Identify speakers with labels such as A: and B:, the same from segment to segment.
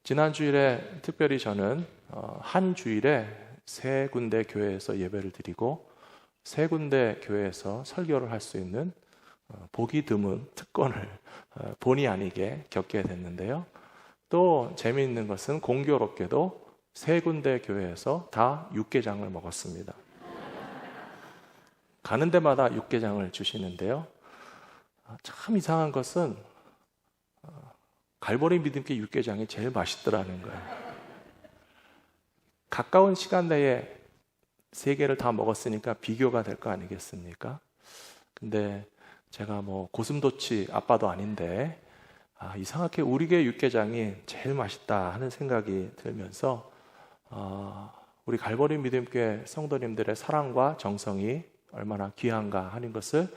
A: 지난 주일에 특별히 저는 한 주일에 3군데 교회에서 예배를 드리고 3군데 교회에서 설교를 할 수 있는 보기 드문 특권을 본의 아니게 겪게 됐는데요. 또 재미있는 것은 공교롭게도 3군데 교회에서 다 육개장을 먹었습니다. 가는 데마다 육개장을 주시는데요. 참 이상한 것은 갈보리 믿음교 육개장이 제일 맛있더라는 거예요. 가까운 시간 내에 3개를 다 먹었으니까 비교가 될 거 아니겠습니까? 근데 제가 고슴도치 아빠도 아닌데 이상하게 우리 교회 육개장이 제일 맛있다 하는 생각이 들면서 우리 갈보리 믿음교회 성도님들의 사랑과 정성이 얼마나 귀한가 하는 것을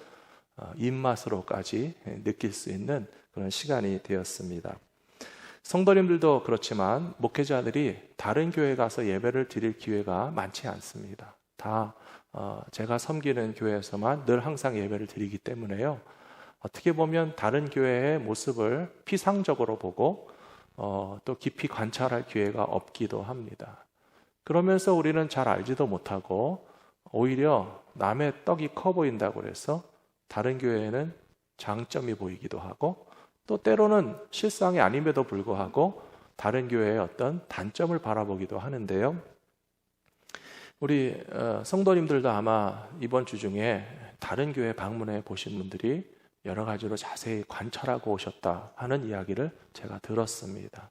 A: 입맛으로까지 느낄 수 있는 그런 시간이 되었습니다. 성도님들도 그렇지만 목회자들이 다른 교회에 가서 예배를 드릴 기회가 많지 않습니다. 다 제가 섬기는 교회에서만 늘 항상 예배를 드리기 때문에요. 어떻게 보면 다른 교회의 모습을 피상적으로 보고 또 깊이 관찰할 기회가 없기도 합니다. 그러면서 우리는 잘 알지도 못하고 오히려 남의 떡이 커 보인다고 해서 다른 교회에는 장점이 보이기도 하고 또 때로는 실상이 아님에도 불구하고 다른 교회의 어떤 단점을 바라보기도 하는데요. 우리 성도님들도 아마 이번 주 중에 다른 교회 방문해 보신 분들이 여러 가지로 자세히 관찰하고 오셨다 하는 이야기를 제가 들었습니다.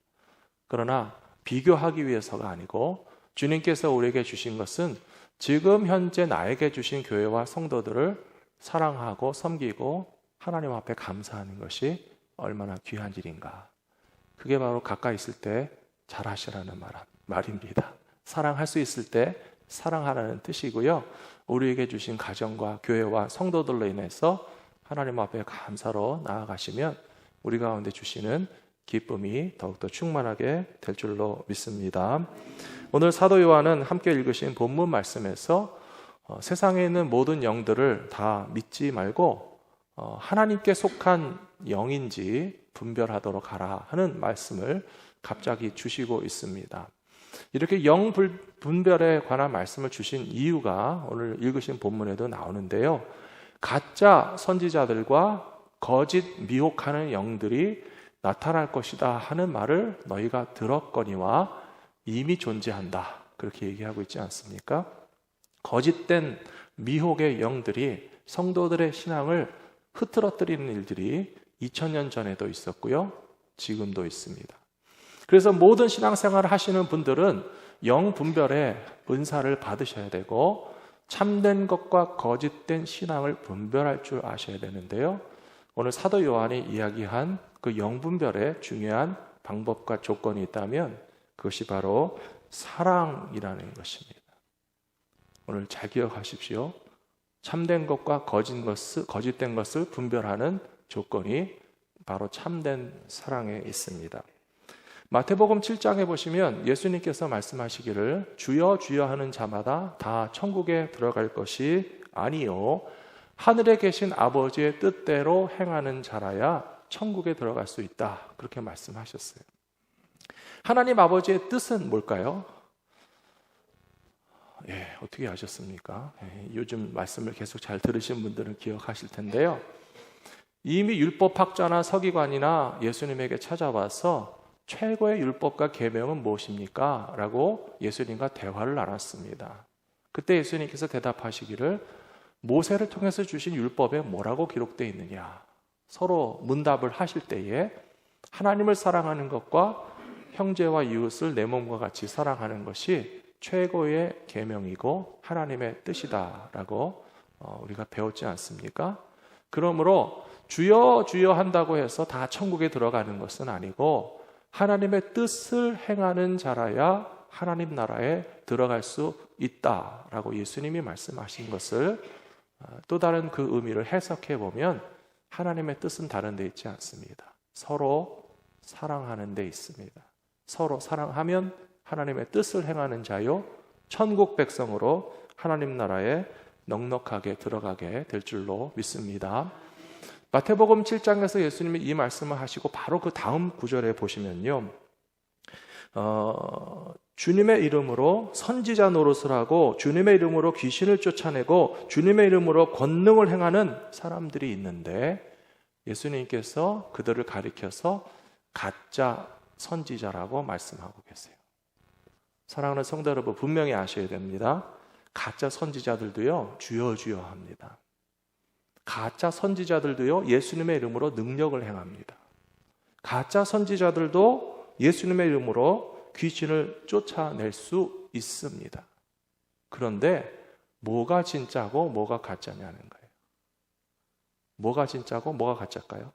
A: 그러나 비교하기 위해서가 아니고 주님께서 우리에게 주신 것은 지금 현재 나에게 주신 교회와 성도들을 사랑하고 섬기고 하나님 앞에 감사하는 것이 얼마나 귀한 일인가. 그게 바로 가까이 있을 때 잘하시라는 말입니다. 사랑할 수 있을 때 사랑하라는 뜻이고요. 우리에게 주신 가정과 교회와 성도들로 인해서 하나님 앞에 감사로 나아가시면 우리 가운데 주시는 기쁨이 더욱더 충만하게 될 줄로 믿습니다. 오늘 사도 요한은 함께 읽으신 본문 말씀에서 세상에 있는 모든 영들을 다 믿지 말고 하나님께 속한 영인지 분별하도록 하라 하는 말씀을 갑자기 주시고 있습니다. 이렇게 영 분별에 관한 말씀을 주신 이유가 오늘 읽으신 본문에도 나오는데요. 가짜 선지자들과 거짓 미혹하는 영들이 나타날 것이다 하는 말을 너희가 들었거니와 이미 존재한다. 그렇게 얘기하고 있지 않습니까? 거짓된 미혹의 영들이 성도들의 신앙을 흐트러뜨리는 일들이 2000년 전에도 있었고요. 지금도 있습니다. 그래서 모든 신앙생활을 하시는 분들은 영 분별의 은사를 받으셔야 되고 참된 것과 거짓된 신앙을 분별할 줄 아셔야 되는데요. 오늘 사도 요한이 이야기한 그 영 분별의 중요한 방법과 조건이 있다면 그것이 바로 사랑이라는 것입니다. 오늘 잘 기억하십시오. 참된 것과 거짓된 것을 분별하는 조건이 바로 참된 사랑에 있습니다. 마태복음 7장에 보시면 예수님께서 말씀하시기를 주여 주여 하는 자마다 다 천국에 들어갈 것이 아니요 하늘에 계신 아버지의 뜻대로 행하는 자라야 천국에 들어갈 수 있다. 그렇게 말씀하셨어요. 하나님 아버지의 뜻은 뭘까요? 어떻게 아셨습니까? 요즘 말씀을 계속 잘 들으신 분들은 기억하실 텐데요. 이미 율법학자나 서기관이나 예수님에게 찾아와서 최고의 율법과 계명은 무엇입니까? 라고 예수님과 대화를 나눴습니다. 그때 예수님께서 대답하시기를 모세를 통해서 주신 율법에 뭐라고 기록되어 있느냐? 서로 문답을 하실 때에 하나님을 사랑하는 것과 형제와 이웃을 내 몸과 같이 사랑하는 것이 최고의 계명이고 하나님의 뜻이다라고 우리가 배웠지 않습니까? 그러므로 주여 주여 한다고 해서 다 천국에 들어가는 것은 아니고 하나님의 뜻을 행하는 자라야 하나님 나라에 들어갈 수 있다라고 예수님이 말씀하신 것을 또 다른 그 의미를 해석해 보면 하나님의 뜻은 다른 데 있지 않습니다. 서로 사랑하는 데 있습니다. 서로 사랑하면 하나님의 뜻을 행하는 자요 천국 백성으로 하나님 나라에 넉넉하게 들어가게 될 줄로 믿습니다. 마태복음 7장에서 예수님이 이 말씀을 하시고 바로 그 다음 구절에 보시면요, 주님의 이름으로 선지자 노릇을 하고 주님의 이름으로 귀신을 쫓아내고 주님의 이름으로 권능을 행하는 사람들이 있는데, 예수님께서 그들을 가리켜서 가짜 선지자라고 말씀하고 계세요. 사랑하는 성도 여러분, 분명히 아셔야 됩니다. 가짜 선지자들도요, 주여 주여 합니다. 가짜 선지자들도요, 예수님의 이름으로 능력을 행합니다. 가짜 선지자들도 예수님의 이름으로 귀신을 쫓아낼 수 있습니다. 그런데 뭐가 진짜고 뭐가 가짜냐는 거예요. 뭐가 진짜고 뭐가 가짜일까요?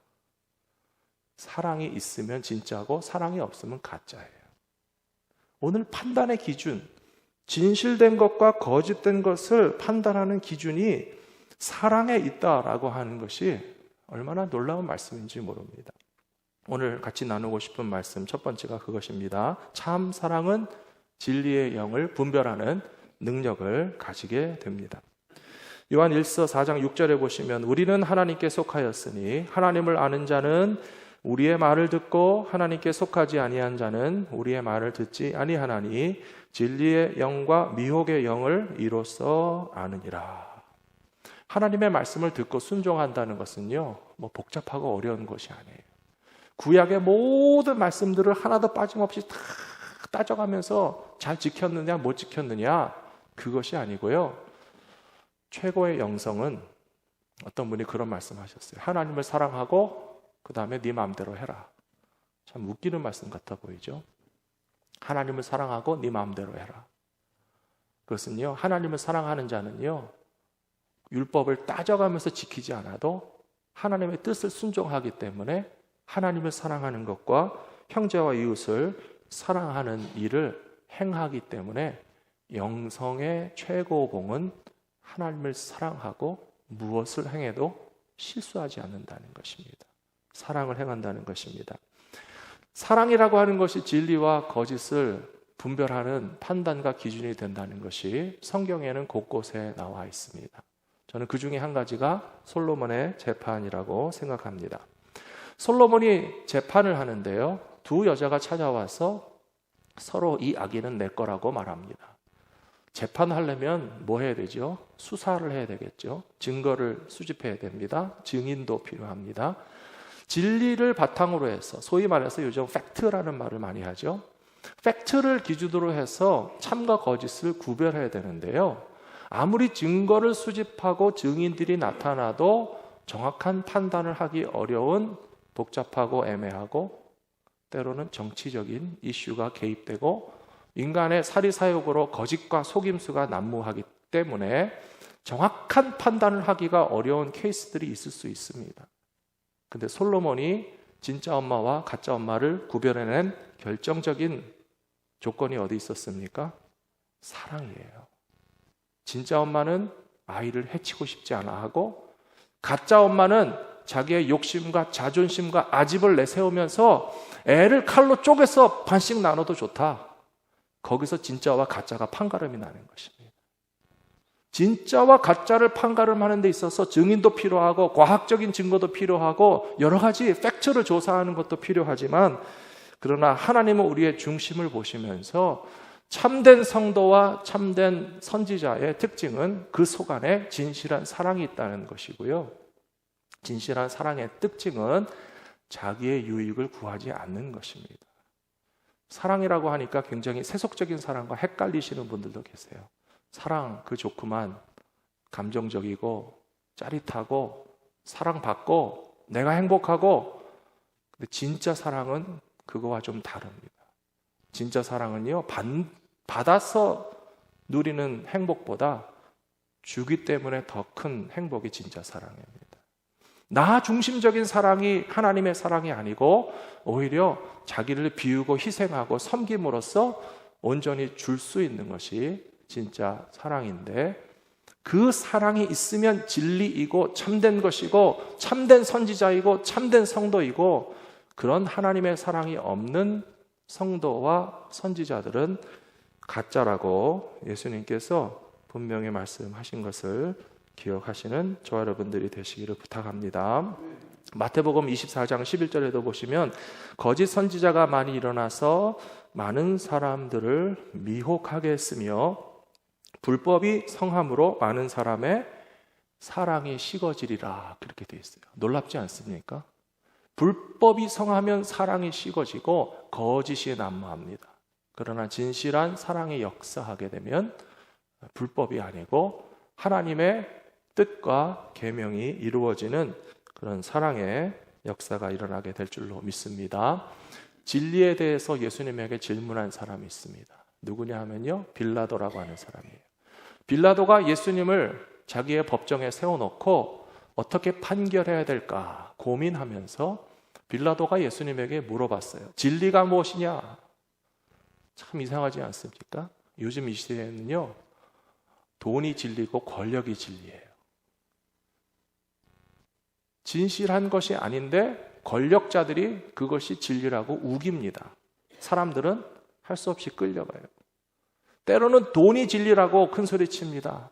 A: 사랑이 있으면 진짜고 사랑이 없으면 가짜예요. 오늘 판단의 기준, 진실된 것과 거짓된 것을 판단하는 기준이 사랑에 있다라고 하는 것이 얼마나 놀라운 말씀인지 모릅니다. 오늘 같이 나누고 싶은 말씀 첫 번째가 그것입니다. 참 사랑은 진리의 영을 분별하는 능력을 가지게 됩니다. 요한 1서 4장 6절에 보시면 우리는 하나님께 속하였으니 하나님을 아는 자는 우리의 말을 듣고 하나님께 속하지 아니한 자는 우리의 말을 듣지 아니하나니 진리의 영과 미혹의 영을 이로써 아느니라. 하나님의 말씀을 듣고 순종한다는 것은요, 뭐 복잡하고 어려운 것이 아니에요. 구약의 모든 말씀들을 하나도 빠짐없이 다 따져가면서 잘 지켰느냐 못 지켰느냐, 그것이 아니고요, 최고의 영성은 어떤 분이 그런 말씀하셨어요. 하나님을 사랑하고 그 다음에 네 마음대로 해라. 참 웃기는 말씀 같아 보이죠? 하나님을 사랑하고 네 마음대로 해라. 그것은요, 하나님을 사랑하는 자는요, 율법을 따져가면서 지키지 않아도 하나님의 뜻을 순종하기 때문에 하나님을 사랑하는 것과 형제와 이웃을 사랑하는 일을 행하기 때문에 영성의 최고봉은 하나님을 사랑하고 무엇을 행해도 실수하지 않는다는 것입니다. 사랑을 행한다는 것입니다. 사랑이라고 하는 것이 진리와 거짓을 분별하는 판단과 기준이 된다는 것이 성경에는 곳곳에 나와 있습니다. 저는 그 중에 한 가지가 솔로몬의 재판이라고 생각합니다. 솔로몬이 재판을 하는데요, 두 여자가 찾아와서 서로 이 아기는 내 거라고 말합니다. 재판하려면 뭐 해야 되죠? 수사를 해야 되겠죠. 증거를 수집해야 됩니다. 증인도 필요합니다. 진리를 바탕으로 해서, 소위 말해서 요즘 팩트라는 말을 많이 하죠. 팩트를 기준으로 해서 참과 거짓을 구별해야 되는데요, 아무리 증거를 수집하고 증인들이 나타나도 정확한 판단을 하기 어려운 복잡하고 애매하고 때로는 정치적인 이슈가 개입되고 인간의 사리사욕으로 거짓과 속임수가 난무하기 때문에 정확한 판단을 하기가 어려운 케이스들이 있을 수 있습니다. 근데 솔로몬이 진짜 엄마와 가짜 엄마를 구별해낸 결정적인 조건이 어디 있었습니까? 사랑이에요. 진짜 엄마는 아이를 해치고 싶지 않아 하고, 가짜 엄마는 자기의 욕심과 자존심과 아집을 내세우면서 애를 칼로 쪼개서 반씩 나눠도 좋다. 거기서 진짜와 가짜가 판가름이 나는 것입니다. 진짜와 가짜를 판가름하는 데 있어서 증인도 필요하고 과학적인 증거도 필요하고 여러 가지 팩트를 조사하는 것도 필요하지만, 그러나 하나님은 우리의 중심을 보시면서 참된 성도와 참된 선지자의 특징은 그 속 안에 진실한 사랑이 있다는 것이고요, 진실한 사랑의 특징은 자기의 유익을 구하지 않는 것입니다. 사랑이라고 하니까 굉장히 세속적인 사랑과 헷갈리시는 분들도 계세요. 사랑 그 좋구만, 감정적이고 짜릿하고 사랑받고 내가 행복하고, 근데 진짜 사랑은 그거와 좀 다릅니다. 진짜 사랑은요, 받아서 누리는 행복보다 주기 때문에 더 큰 행복이 진짜 사랑입니다. 나 중심적인 사랑이 하나님의 사랑이 아니고 오히려 자기를 비우고 희생하고 섬김으로써 온전히 줄 수 있는 것이 진짜 사랑인데, 그 사랑이 있으면 진리이고 참된 것이고 참된 선지자이고 참된 성도이고, 그런 하나님의 사랑이 없는 성도와 선지자들은 가짜라고 예수님께서 분명히 말씀하신 것을 기억하시는 저와 여러분들이 되시기를 부탁합니다. 마태복음 24장 11절에도 보시면 거짓 선지자가 많이 일어나서 많은 사람들을 미혹하게 했으며 불법이 성함으로 많은 사람의 사랑이 식어지리라, 그렇게 되어 있어요. 놀랍지 않습니까? 불법이 성하면 사랑이 식어지고 거짓이 난무합니다. 그러나 진실한 사랑이 역사하게 되면 불법이 아니고 하나님의 뜻과 계명이 이루어지는 그런 사랑의 역사가 일어나게 될 줄로 믿습니다. 진리에 대해서 예수님에게 질문한 사람이 있습니다. 누구냐 하면요, 빌라도라고 하는 사람이에요. 빌라도가 예수님을 자기의 법정에 세워놓고 어떻게 판결해야 될까 고민하면서 빌라도가 예수님에게 물어봤어요. 진리가 무엇이냐? 참 이상하지 않습니까? 요즘 이 시대에는요, 돈이 진리고 권력이 진리예요. 진실한 것이 아닌데 권력자들이 그것이 진리라고 우깁니다. 사람들은 할 수 없이 끌려가요. 때로는 돈이 진리라고 큰 소리 칩니다.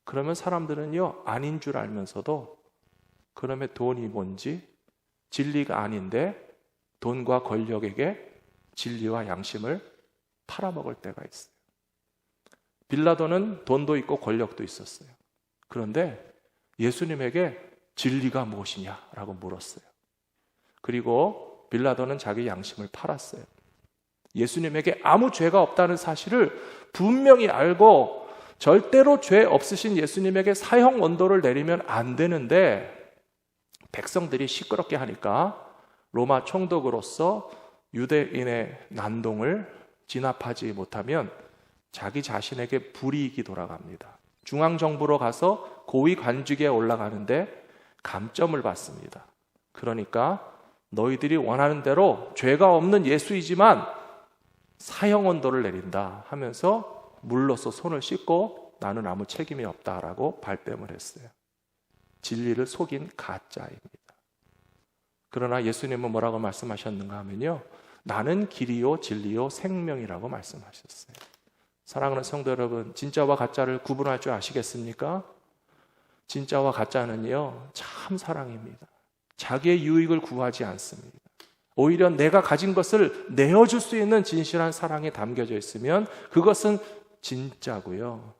A: 그러면 사람들은요, 아닌 줄 알면서도 그러면 돈이 뭔지, 진리가 아닌데 돈과 권력에게 진리와 양심을 팔아먹을 때가 있어요. 빌라도는 돈도 있고 권력도 있었어요. 그런데 예수님에게 진리가 무엇이냐라고 물었어요. 그리고 빌라도는 자기 양심을 팔았어요. 예수님에게 아무 죄가 없다는 사실을 분명히 알고 절대로 죄 없으신 예수님에게 사형 원도를 내리면 안 되는데 백성들이 시끄럽게 하니까 로마 총독으로서 유대인의 난동을 진압하지 못하면 자기 자신에게 불이익이 돌아갑니다. 중앙정부로 가서 고위 관직에 올라가는데 감점을 받습니다. 그러니까 너희들이 원하는 대로 죄가 없는 예수이지만 사형 원도를 내린다 하면서 물로써 손을 씻고 나는 아무 책임이 없다라고 발뺌을 했어요. 진리를 속인 가짜입니다. 그러나 예수님은 뭐라고 말씀하셨는가 하면요, 나는 길이요 진리요 생명이라고 말씀하셨어요. 사랑하는 성도 여러분, 진짜와 가짜를 구분할 줄 아시겠습니까? 진짜와 가짜는요, 참 사랑입니다. 자기의 유익을 구하지 않습니다. 오히려 내가 가진 것을 내어줄 수 있는 진실한 사랑이 담겨져 있으면 그것은 진짜고요.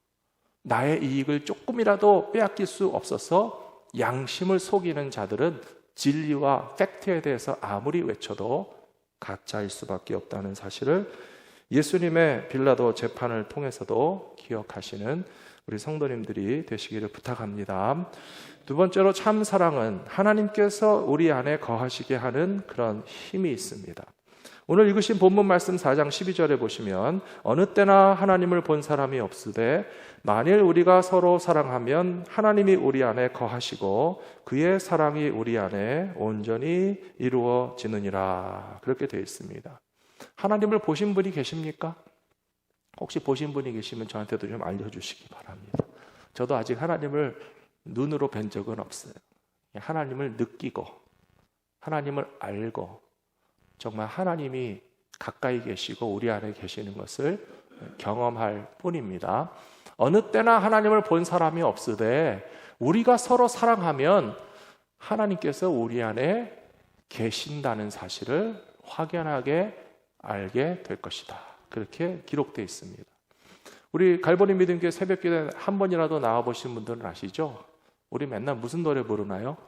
A: 나의 이익을 조금이라도 빼앗길 수 없어서 양심을 속이는 자들은 진리와 팩트에 대해서 아무리 외쳐도 가짜일 수밖에 없다는 사실을 예수님의 빌라도 재판을 통해서도 기억하시는 우리 성도님들이 되시기를 부탁합니다. 두 번째로 참 사랑은 하나님께서 우리 안에 거하시게 하는 그런 힘이 있습니다. 오늘 읽으신 본문 말씀 4장 12절에 보시면 어느 때나 하나님을 본 사람이 없으되 만일 우리가 서로 사랑하면 하나님이 우리 안에 거하시고 그의 사랑이 우리 안에 온전히 이루어지느니라, 그렇게 되어 있습니다. 하나님을 보신 분이 계십니까? 혹시 보신 분이 계시면 저한테도 좀 알려주시기 바랍니다. 저도 아직 하나님을 눈으로 뵌 적은 없어요. 하나님을 느끼고 하나님을 알고 정말 하나님이 가까이 계시고 우리 안에 계시는 것을 경험할 뿐입니다. 어느 때나 하나님을 본 사람이 없으되 우리가 서로 사랑하면 하나님께서 우리 안에 계신다는 사실을 확연하게 알게 될 것이다, 그렇게 기록되어 있습니다. 우리 갈보리 믿음교회 새벽기도에 한 번이라도 나와보신 분들은 아시죠? 우리 맨날 무슨 노래 부르나요?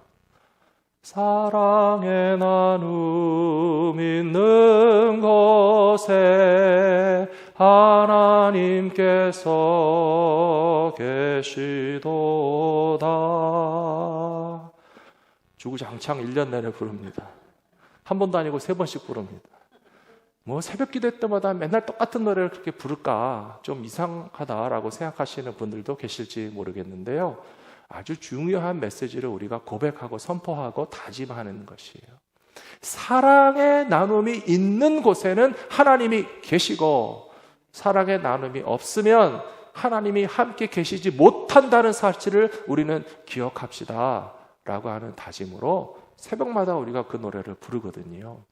A: 사랑의 나눔 있는 곳에 하나님께서 계시도다. 주구장창 1년 내내 부릅니다. 한 번도 아니고 3번씩 부릅니다. 뭐 새벽 기도 때마다 맨날 똑같은 노래를 그렇게 부를까 좀 이상하다라고 생각하시는 분들도 계실지 모르겠는데요. 아주 중요한 메시지를 우리가 고백하고 선포하고 다짐하는 것이에요. 사랑의 나눔이 있는 곳에는 하나님이 계시고 사랑의 나눔이 없으면 하나님이 함께 계시지 못한다는 사실을 우리는 기억합시다 라고 하는 다짐으로 새벽마다 우리가 그 노래를 부르거든요.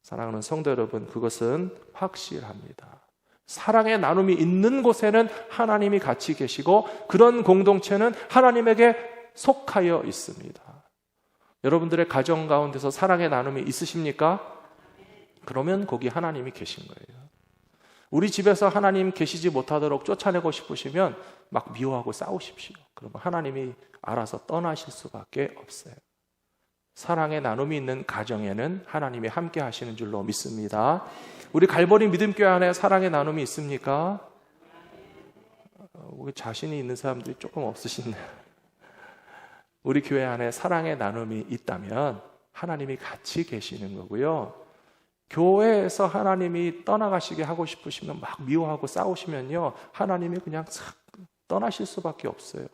A: 사랑하는 성도 여러분, 그것은 확실합니다. 사랑의 나눔이 있는 곳에는 하나님이 같이 계시고 그런 공동체는 하나님에게 속하여 있습니다. 여러분들의 가정 가운데서 사랑의 나눔이 있으십니까? 그러면 거기 하나님이 계신 거예요. 우리 집에서 하나님 계시지 못하도록 쫓아내고 싶으시면 막 미워하고 싸우십시오. 그러면 하나님이 알아서 떠나실 수밖에 없어요. 사랑의 나눔이 있는 가정에는 하나님이 함께 하시는 줄로 믿습니다. 우리 갈보리 믿음교회 안에 사랑의 나눔이 있습니까? 우리 자신이 있는 사람들이 조금 없으시네요. 우리 교회 안에 사랑의 나눔이 있다면 하나님이 같이 계시는 거고요. 교회에서 하나님이 떠나가시게 하고 싶으시면 막 미워하고 싸우시면요, 하나님이 그냥 싹 떠나실 수밖에 없어요.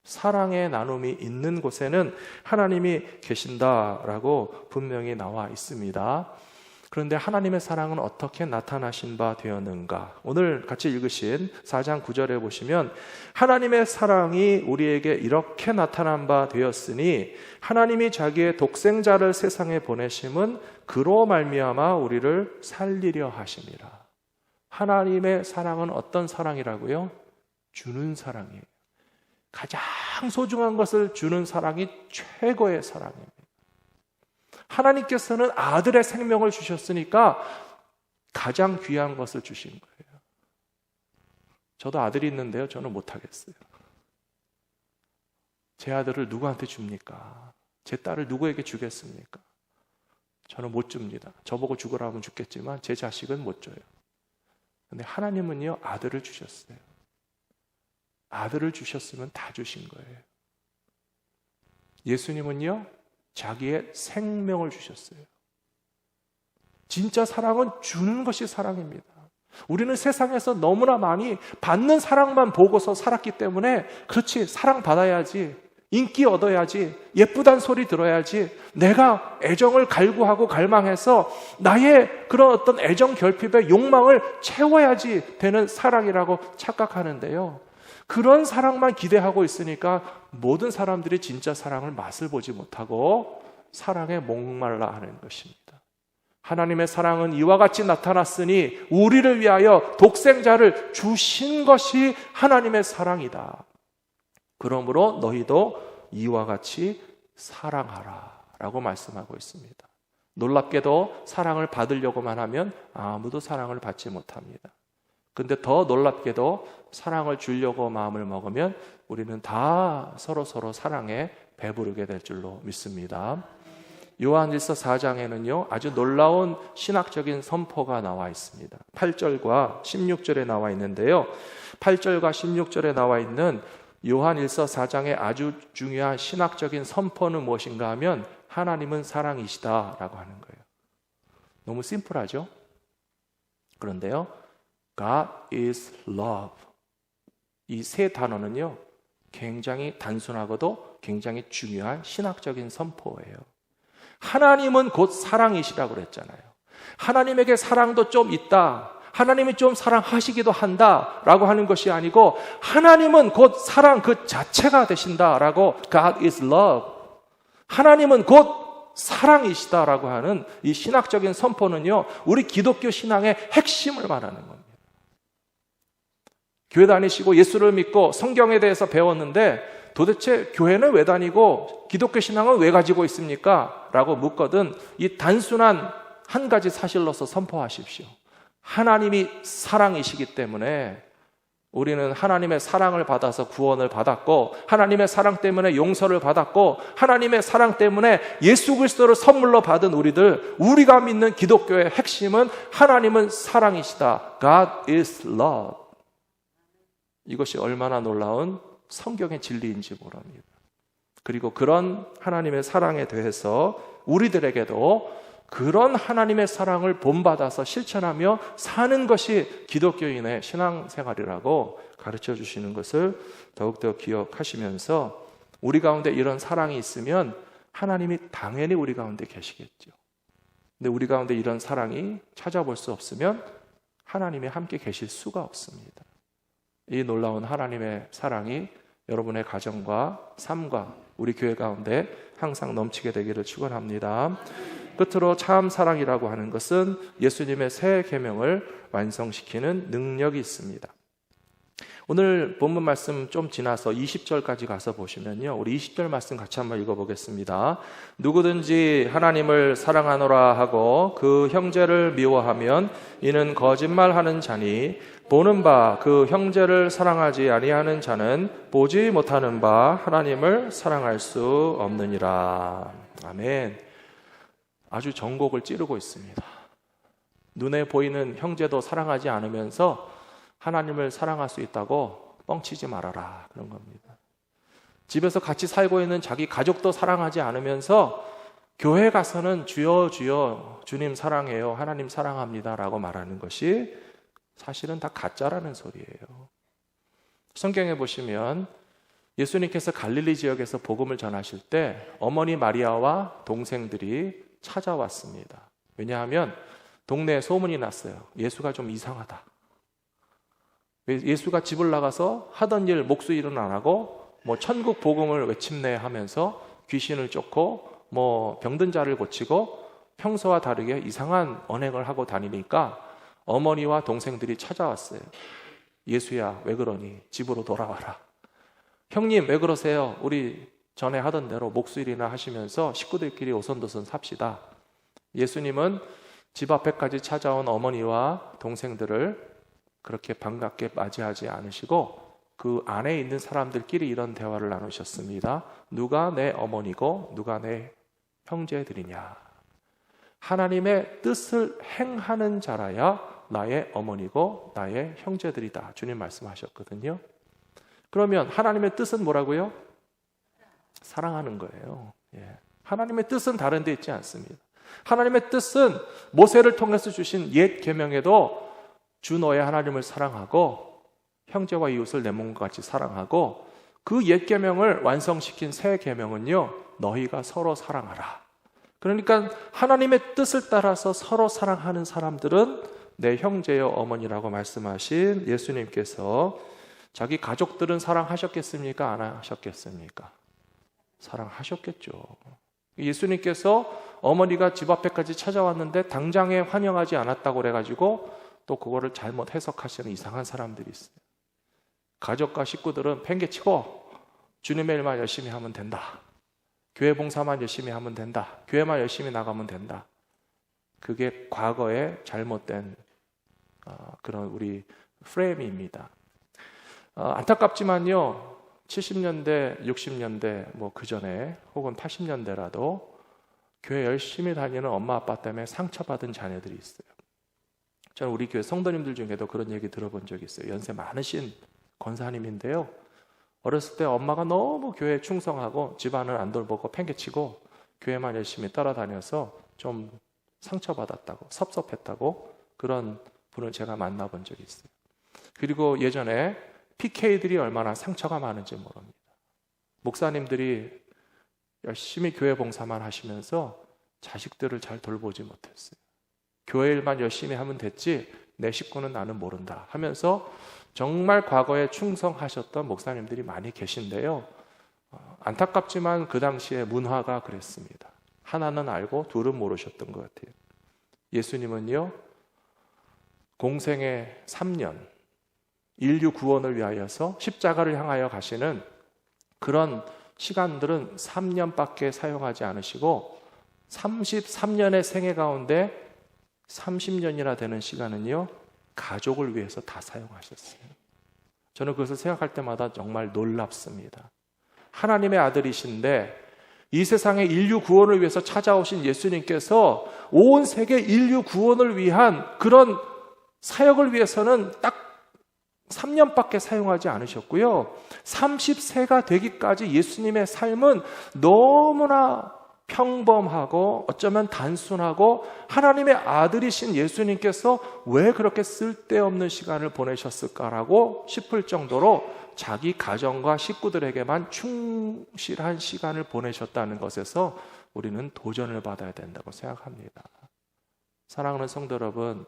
A: 사랑의 나눔이 있는 곳에는 하나님이 계신다라고 분명히 나와 있습니다. 그런데 하나님의 사랑은 어떻게 나타나신 바 되었는가? 오늘 같이 읽으신 4장 9절에 보시면 하나님의 사랑이 우리에게 이렇게 나타난 바 되었으니 하나님이 자기의 독생자를 세상에 보내심은 그로 말미암아 우리를 살리려 하심이라. 하나님의 사랑은 어떤 사랑이라고요? 주는 사랑이에요. 가장 소중한 것을 주는 사랑이 최고의 사랑입니다. 하나님께서는 아들의 생명을 주셨으니까 가장 귀한 것을 주신 거예요. 저도 아들이 있는데요, 저는 못하겠어요. 제 아들을 누구한테 줍니까? 제 딸을 누구에게 주겠습니까? 저는 못 줍니다. 저보고 죽으라 하면 죽겠지만 제 자식은 못 줘요. 근데 하나님은요, 아들을 주셨어요. 아들을 주셨으면 다 주신 거예요. 예수님은요, 자기의 생명을 주셨어요. 진짜 사랑은 주는 것이 사랑입니다. 우리는 세상에서 너무나 많이 받는 사랑만 보고서 살았기 때문에, 그렇지, 사랑받아야지, 인기 얻어야지, 예쁘단 소리 들어야지, 내가 애정을 갈구하고 갈망해서 나의 그런 어떤 애정 결핍의 욕망을 채워야지 되는 사랑이라고 착각하는데요, 그런 사랑만 기대하고 있으니까 모든 사람들이 진짜 사랑을 맛을 보지 못하고 사랑에 목말라 하는 것입니다. 하나님의 사랑은 이와 같이 나타났으니 우리를 위하여 독생자를 주신 것이 하나님의 사랑이다. 그러므로 너희도 이와 같이 사랑하라 라고 말씀하고 있습니다. 놀랍게도 사랑을 받으려고만 하면 아무도 사랑을 받지 못합니다. 근데 더 놀랍게도 사랑을 주려고 마음을 먹으면 우리는 다 서로 사랑에 배부르게 될 줄로 믿습니다. 요한일서 4장에는요, 아주 놀라운 신학적인 선포가 나와 있습니다. 8절과 16절에 나와 있는데요, 8절과 16절에 나와 있는 요한일서 4장의 아주 중요한 신학적인 선포는 무엇인가 하면 하나님은 사랑이시다라고 하는 거예요. 너무 심플하죠? 그런데요, God is love. 이 세 단어는요, 굉장히 단순하고도 굉장히 중요한 신학적인 선포예요. 하나님은 곧 사랑이시라고 그랬잖아요. 하나님에게 사랑도 좀 있다, 하나님이 좀 사랑하시기도 한다라고 하는 것이 아니고 하나님은 곧 사랑 그 자체가 되신다라고, God is love. 하나님은 곧 사랑이시다라고 하는 이 신학적인 선포는요, 우리 기독교 신앙의 핵심을 말하는 겁니다. 교회 다니시고 예수를 믿고 성경에 대해서 배웠는데 도대체 교회는 왜 다니고 기독교 신앙은 왜 가지고 있습니까? 라고 묻거든 이 단순한 한 가지 사실로서 선포하십시오. 하나님이 사랑이시기 때문에 우리는 하나님의 사랑을 받아서 구원을 받았고, 하나님의 사랑 때문에 용서를 받았고, 하나님의 사랑 때문에 예수 그리스도를 선물로 받은 우리가 믿는 기독교의 핵심은 하나님은 사랑이시다. God is love. 이것이 얼마나 놀라운 성경의 진리인지 모릅니다. 그리고 그런 하나님의 사랑에 대해서 우리들에게도 그런 하나님의 사랑을 본받아서 실천하며 사는 것이 기독교인의 신앙생활이라고 가르쳐 주시는 것을 더욱더 기억하시면서, 우리 가운데 이런 사랑이 있으면 하나님이 당연히 우리 가운데 계시겠죠. 근데 우리 가운데 이런 사랑이 찾아볼 수 없으면 하나님이 함께 계실 수가 없습니다. 이 놀라운 하나님의 사랑이 여러분의 가정과 삶과 우리 교회 가운데 항상 넘치게 되기를 축원합니다. 끝으로 참 사랑이라고 하는 것은 예수님의 새 계명을 완성시키는 능력이 있습니다. 오늘 본문 말씀 좀 지나서 20절까지 가서 보시면요, 우리 20절 말씀 같이 한번 읽어보겠습니다. 누구든지 하나님을 사랑하노라 하고 그 형제를 미워하면 이는 거짓말하는 자니 보는 바 그 형제를 사랑하지 아니하는 자는 보지 못하는 바 하나님을 사랑할 수 없느니라. 아멘. 아주 전곡을 찌르고 있습니다. 눈에 보이는 형제도 사랑하지 않으면서 하나님을 사랑할 수 있다고 뻥치지 말아라, 그런 겁니다. 집에서 같이 살고 있는 자기 가족도 사랑하지 않으면서 교회 가서는 주여 주여 주님 사랑해요, 하나님 사랑합니다 라고 말하는 것이 사실은 다 가짜라는 소리예요. 성경에 보시면 예수님께서 갈릴리 지역에서 복음을 전하실 때 어머니 마리아와 동생들이 찾아왔습니다. 왜냐하면 동네에 소문이 났어요. 예수가 좀 이상하다. 예수가 집을 나가서 하던 일 목수 일은 안 하고 천국 복음을 외침내 하면서 귀신을 쫓고 병든 자를 고치고 평소와 다르게 이상한 언행을 하고 다니니까 어머니와 동생들이 찾아왔어요. 예수야, 왜 그러니? 집으로 돌아와라. 형님, 왜 그러세요? 우리 전에 하던 대로 목수 일이나 하시면서 식구들끼리 오손도손 삽시다. 예수님은 집 앞에까지 찾아온 어머니와 동생들을 그렇게 반갑게 맞이하지 않으시고 그 안에 있는 사람들끼리 이런 대화를 나누셨습니다. 누가 내 어머니고 누가 내 형제들이냐? 하나님의 뜻을 행하는 자라야 나의 어머니고 나의 형제들이다, 주님 말씀하셨거든요. 그러면 하나님의 뜻은 뭐라고요? 사랑하는 거예요. 하나님의 뜻은 다른 데 있지 않습니다. 하나님의 뜻은 모세를 통해서 주신 옛 계명에도 주 너의 하나님을 사랑하고 형제와 이웃을 내 몸과 같이 사랑하고, 그 옛 계명을 완성시킨 새 계명은요, 너희가 서로 사랑하라. 그러니까 하나님의 뜻을 따라서 서로 사랑하는 사람들은 내 형제여 어머니라고 말씀하신 예수님께서 자기 가족들은 사랑하셨겠습니까? 안 하셨겠습니까? 사랑하셨겠죠. 예수님께서 어머니가 집 앞에까지 찾아왔는데 당장에 환영하지 않았다고 그래가지고 또 그거를 잘못 해석하시는 이상한 사람들이 있어요. 가족과 식구들은 팽개치고 주님의 일만 열심히 하면 된다. 교회 봉사만 열심히 하면 된다. 교회만 열심히 나가면 된다. 그게 과거의 잘못된 그런 우리 프레임입니다. 안타깝지만요, 70년대, 60년대 그 전에 혹은 80년대라도 교회 열심히 다니는 엄마 아빠 때문에 상처받은 자녀들이 있어요. 저는 우리 교회 성도님들 중에도 그런 얘기 들어본 적이 있어요. 연세 많으신 권사님인데요, 어렸을 때 엄마가 너무 교회에 충성하고 집안을 안 돌보고 팽개치고 교회만 열심히 따라다녀서 좀 상처받았다고, 섭섭했다고, 그런 분을 제가 만나본 적이 있어요. 그리고 예전에 PK들이 얼마나 상처가 많은지 모릅니다. 목사님들이 열심히 교회 봉사만 하시면서 자식들을 잘 돌보지 못했어요. 교회 일만 열심히 하면 됐지 내 식구는 나는 모른다 하면서 정말 과거에 충성하셨던 목사님들이 많이 계신데요, 안타깝지만 그 당시에 문화가 그랬습니다. 하나는 알고 둘은 모르셨던 것 같아요. 예수님은요, 공생의 3년 인류 구원을 위하여서 십자가를 향하여 가시는 그런 시간들은 3년밖에 사용하지 않으시고 33년의 생애 가운데 30년이나 되는 시간은요, 가족을 위해서 다 사용하셨어요. 저는 그것을 생각할 때마다 정말 놀랍습니다. 하나님의 아들이신데 이 세상의 인류 구원을 위해서 찾아오신 예수님께서 온 세계 인류 구원을 위한 그런 사역을 위해서는 딱 3년밖에 사용하지 않으셨고요, 30세가 되기까지 예수님의 삶은 너무나 평범하고 어쩌면 단순하고 하나님의 아들이신 예수님께서 왜 그렇게 쓸데없는 시간을 보내셨을까라고 싶을 정도로 자기 가정과 식구들에게만 충실한 시간을 보내셨다는 것에서 우리는 도전을 받아야 된다고 생각합니다. 사랑하는 성도 여러분,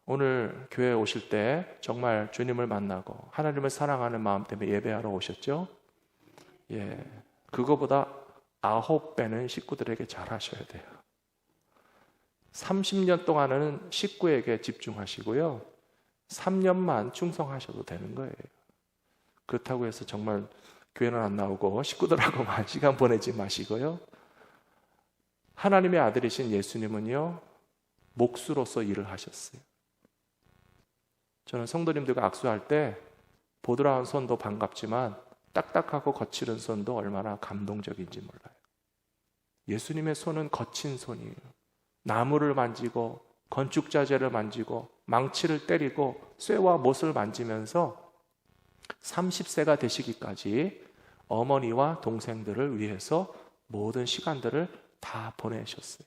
A: 오늘 교회에 오실 때 정말 주님을 만나고 하나님을 사랑하는 마음 때문에 예배하러 오셨죠? 그거보다 9배는 식구들에게 잘하셔야 돼요. 30년 동안은 식구에게 집중하시고요, 3년만 충성하셔도 되는 거예요. 그렇다고 해서 정말 교회는 안 나오고 식구들하고만 시간 보내지 마시고요. 하나님의 아들이신 예수님은요, 목수로서 일을 하셨어요. 저는 성도님들과 악수할 때 보드라운 손도 반갑지만 딱딱하고 거칠은 손도 얼마나 감동적인지 몰라요. 예수님의 손은 거친 손이에요. 나무를 만지고 건축자재를 만지고 망치를 때리고 쇠와 못을 만지면서 30세가 되시기까지 어머니와 동생들을 위해서 모든 시간들을 다 보내셨어요.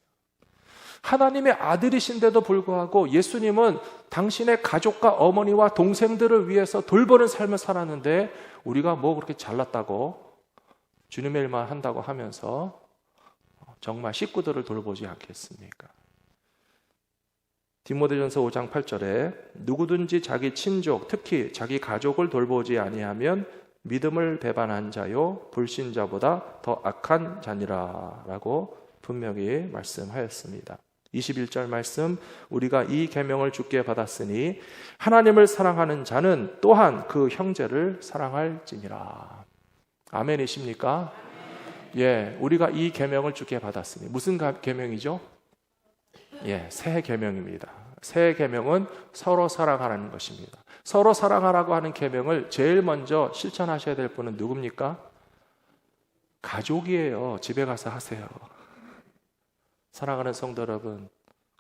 A: 하나님의 아들이신데도 불구하고 예수님은 당신의 가족과 어머니와 동생들을 위해서 돌보는 삶을 살았는데, 우리가 뭐 그렇게 잘났다고 주님의 일만 한다고 하면서 정말 식구들을 돌보지 않겠습니까? 디모데전서 5장 8절에 누구든지 자기 친족, 특히 자기 가족을 돌보지 아니하면 믿음을 배반한 자요 불신자보다 더 악한 자니라 라고 분명히 말씀하였습니다. 21절 말씀, 우리가 이 계명을 주께 받았으니 하나님을 사랑하는 자는 또한 그 형제를 사랑할지니라. 아멘이십니까? 예, 우리가 이 계명을 주께 받았으니 무슨 계명이죠? 예, 새 계명입니다. 새 계명은 서로 사랑하라는 것입니다. 서로 사랑하라고 하는 계명을 제일 먼저 실천하셔야 될 분은 누굽니까? 가족이에요. 집에 가서 하세요. 사랑하는 성도 여러분,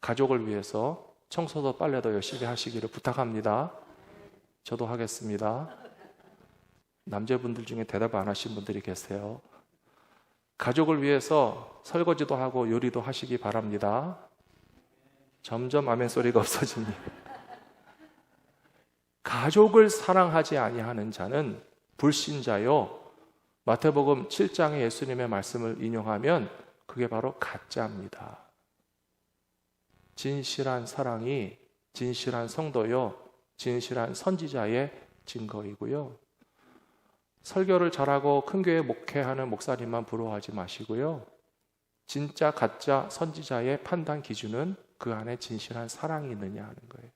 A: 가족을 위해서 청소도 빨래도 열심히 하시기를 부탁합니다. 저도 하겠습니다. 남자분들 중에 대답 안 하신 분들이 계세요. 가족을 위해서 설거지도 하고 요리도 하시기 바랍니다. 점점 아멘 소리가 없어집니다. 가족을 사랑하지 아니하는 자는 불신자요. 마태복음 7장의 예수님의 말씀을 인용하면 그게 바로 가짜입니다. 진실한 사랑이 진실한 성도요, 진실한 선지자의 증거이고요. 설교를 잘하고 큰 교회 목회하는 목사님만 부러워하지 마시고요. 진짜 가짜 선지자의 판단 기준은 그 안에 진실한 사랑이 있느냐 하는 거예요.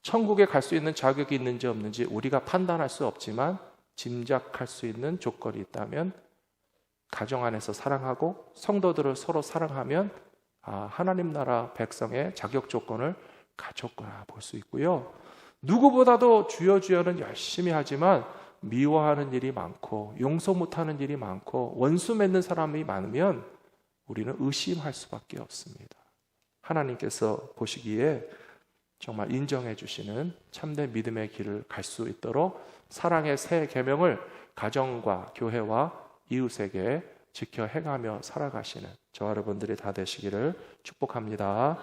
A: 천국에 갈 수 있는 자격이 있는지 없는지 우리가 판단할 수 없지만 짐작할 수 있는 조건이 있다면 가정 안에서 사랑하고 성도들을 서로 사랑하면 하나님 나라 백성의 자격 조건을 갖췄구나 볼 수 있고요. 누구보다도 주여 주여는 열심히 하지만 미워하는 일이 많고 용서 못하는 일이 많고 원수 맺는 사람이 많으면 우리는 의심할 수밖에 없습니다. 하나님께서 보시기에 정말 인정해 주시는 참된 믿음의 길을 갈 수 있도록 사랑의 새 계명을 가정과 교회와 이웃에게 지켜 행하며 살아가시는 저와 여러분들이 다 되시기를 축복합니다.